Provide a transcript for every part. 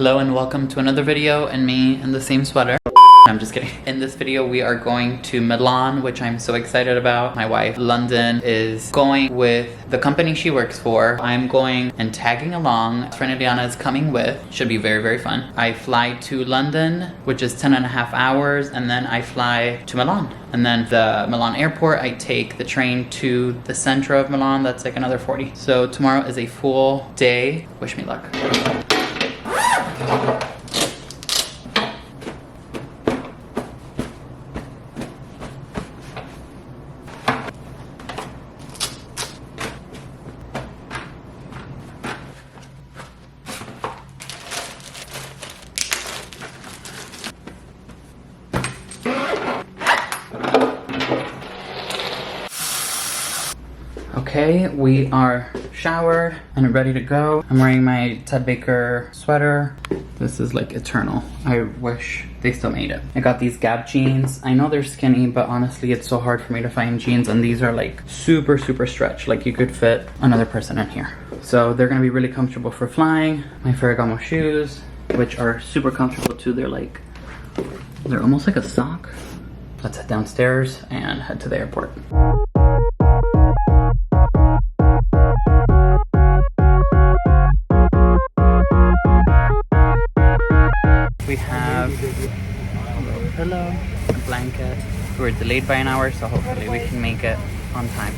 Hello and welcome to another video and me in the same sweater. I'm just kidding. In this video we are going to Milan, which I'm so excited about. My wife, London, is going with the company she works for. I'm going and tagging along. Friend Diana is coming with. Should be very, very fun. I fly to London, which is 10.5 hours, and then I fly to Milan. And then the Milan airport, I take the train to the center of Milan. That's like another 40. So tomorrow is a full day. Wish me luck. Okay, we are showered and ready to go. I'm wearing my Ted Baker sweater. This is like eternal. I wish they still made it. I got these Gap jeans. I know they're skinny, but honestly, it's so hard for me to find jeans, and these are like super, super stretch. Like you could fit another person in here. So they're gonna be really comfortable for flying. My Ferragamo shoes, which are super comfortable too. They're almost like a sock. Let's head downstairs and head to the airport. We have a little pillow, a blanket. We're delayed by an hour, so hopefully we can make it on time.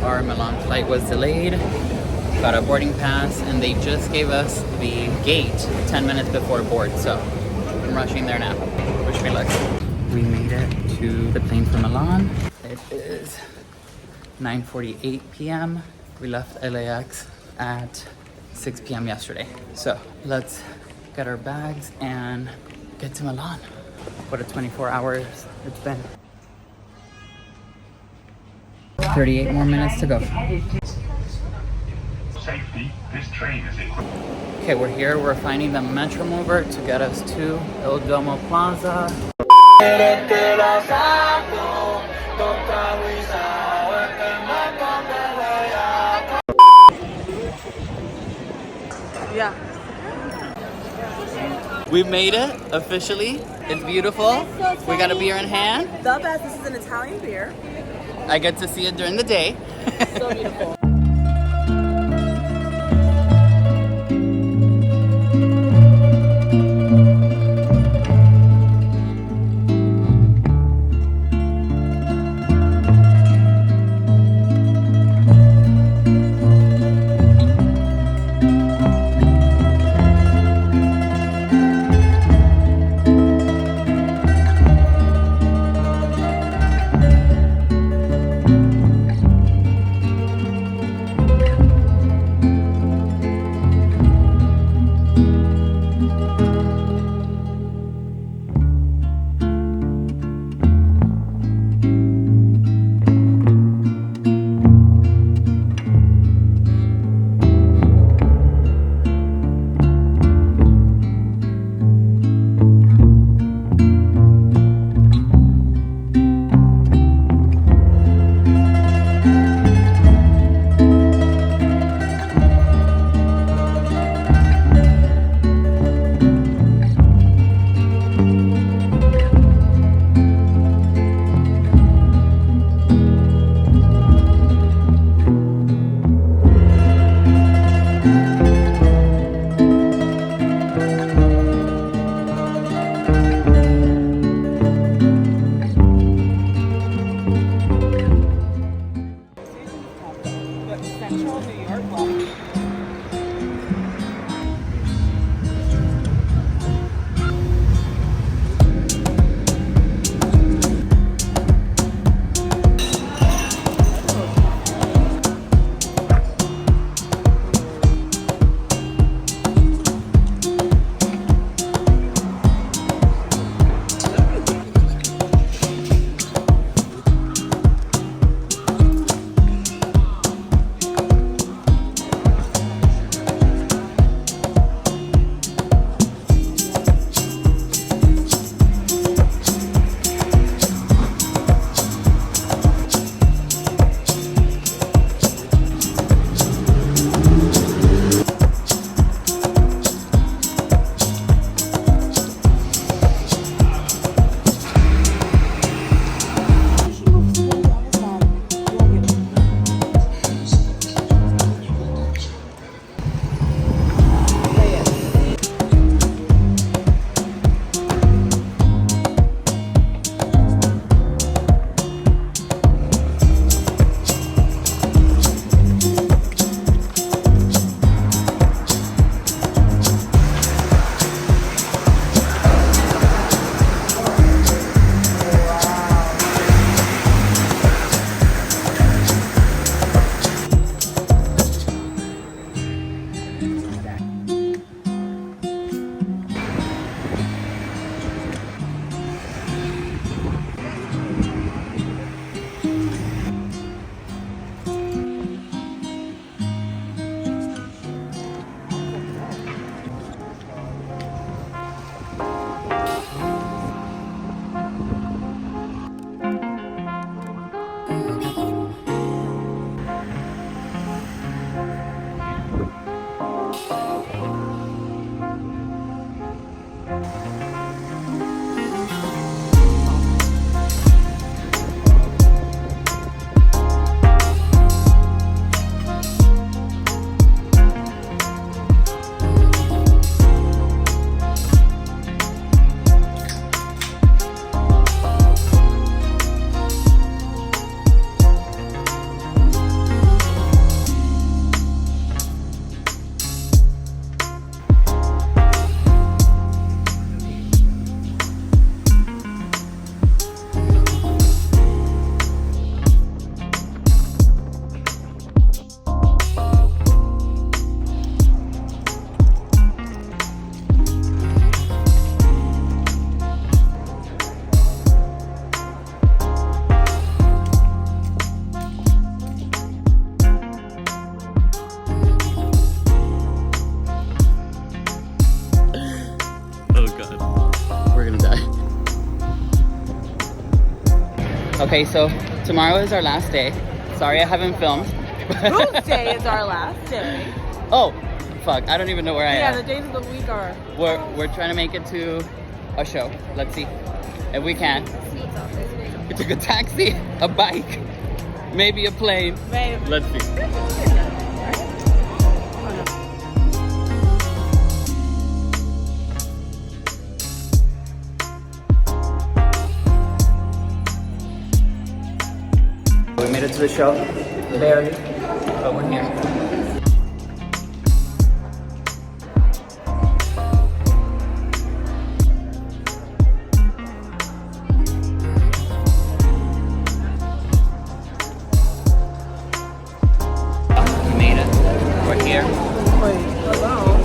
Our Milan flight was delayed, got a boarding pass, and they just gave us the gate 10 minutes before board, so I'm rushing there now. Wish me luck. We made it to the plane for Milan. It is 9:48 p.m. We left LAX at 6 p.m. yesterday. So let's get our bags and get to Milan. What a 24 hours it's been. 38 more minutes to go. Safety, this train is equipped. Okay, we're here. We're finding the Metro mover to get us to El Duomo Plaza. Yeah. We made it officially. It's beautiful. We got a beer in hand. The best. This is an Italian beer. I get to see it during the day. So beautiful. Okay, so tomorrow is our last day. Sorry I haven't filmed. Whose day is our last day? Oh, fuck, I don't even know where I am. Yeah, the days of the week are... We're trying to make it to a show. Let's see if we can. We took a taxi, a bike, maybe a plane. Babe. Let's see. We made it to the show, barely, but we're here. We made it. We're here. Wait, hello?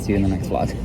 see you in the next vlog.